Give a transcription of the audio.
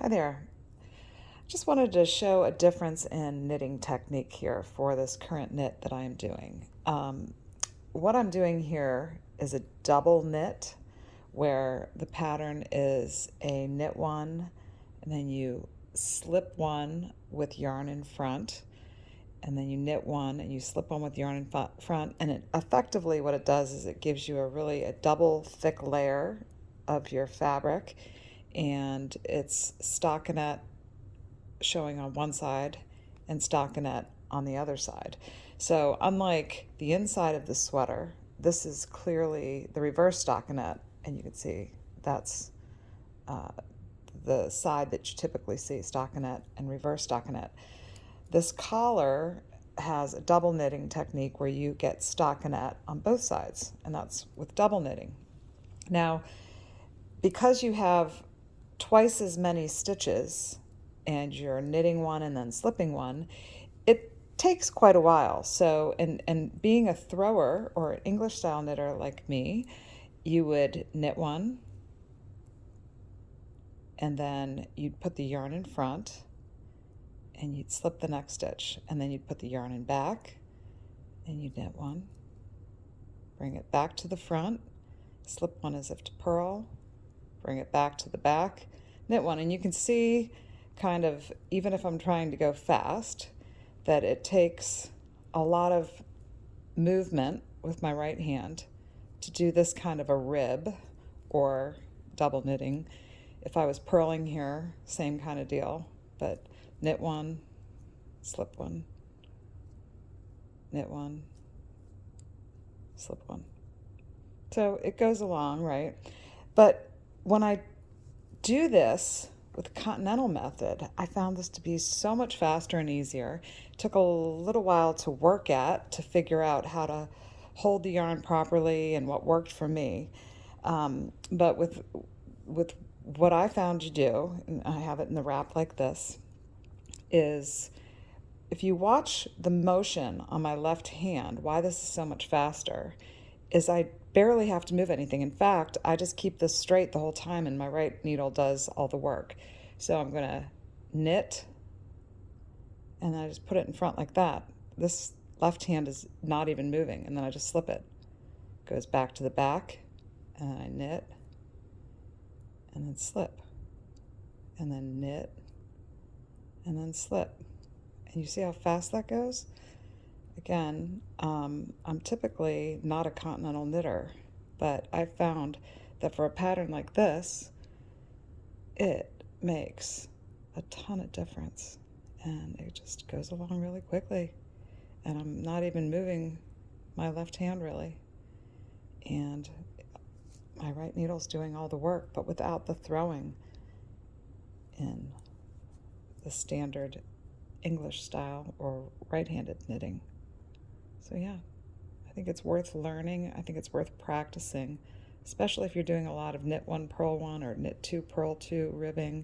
Hi there. Just wanted to show a difference in knitting technique here for this current knit that I am doing. What I'm doing here is a double knit where the pattern is a knit one and then you slip one with yarn in front and then you knit one and you slip one with yarn in front, and it effectively what it does is it gives you a double thick layer of your fabric, and it's stockinette showing on one side and stockinette on the other side. So unlike the inside of the sweater, this is clearly the reverse stockinette, and you can see that's uh, the side that you typically see stockinette and reverse stockinette. This collar has a double knitting technique where you get stockinette on both sides, and that's with double knitting. Now, because you have twice as many stitches and you're knitting one and then slipping one, it takes quite a while. So, and being a thrower or an English style knitter like me, you would knit one and then you'd put the yarn in front and you'd slip the next stitch, and then you'd put the yarn in back and you'd knit one, bring it back to the front, slip one as if to purl, bring it back to the back, knit one. And you can see kind of, even if I'm trying to go fast, that it takes a lot of movement with my right hand to do this kind of a rib or double knitting. If I was purling here, same kind of deal, but knit one, slip one, knit one, slip one. So it goes along, right? But when I do this with the Continental method, I found this to be so much faster and easier. It took a little while to work at to figure out how to hold the yarn properly and what worked for me. But with what I found to do, and I have it in the wrap like this, is if you watch the motion on my left hand, why this is so much faster is I barely have to move anything. In fact, I just keep this straight the whole time and my right needle does all the work. So I'm going to knit and then I just put it in front like that. This left hand is not even moving, and then I just slip it. Goes back to the back and I knit and then slip and then knit and then slip. And you see how fast that goes? Again, I'm typically not a continental knitter, but I found that for a pattern like this, it makes a ton of difference, and it just goes along really quickly, and I'm not even moving my left hand really, and my right needle's doing all the work, but without the throwing in the standard English style or right-handed knitting. So yeah, I think it's worth learning. I think it's worth practicing, especially if you're doing a lot of knit one, purl one, or knit two, purl two ribbing.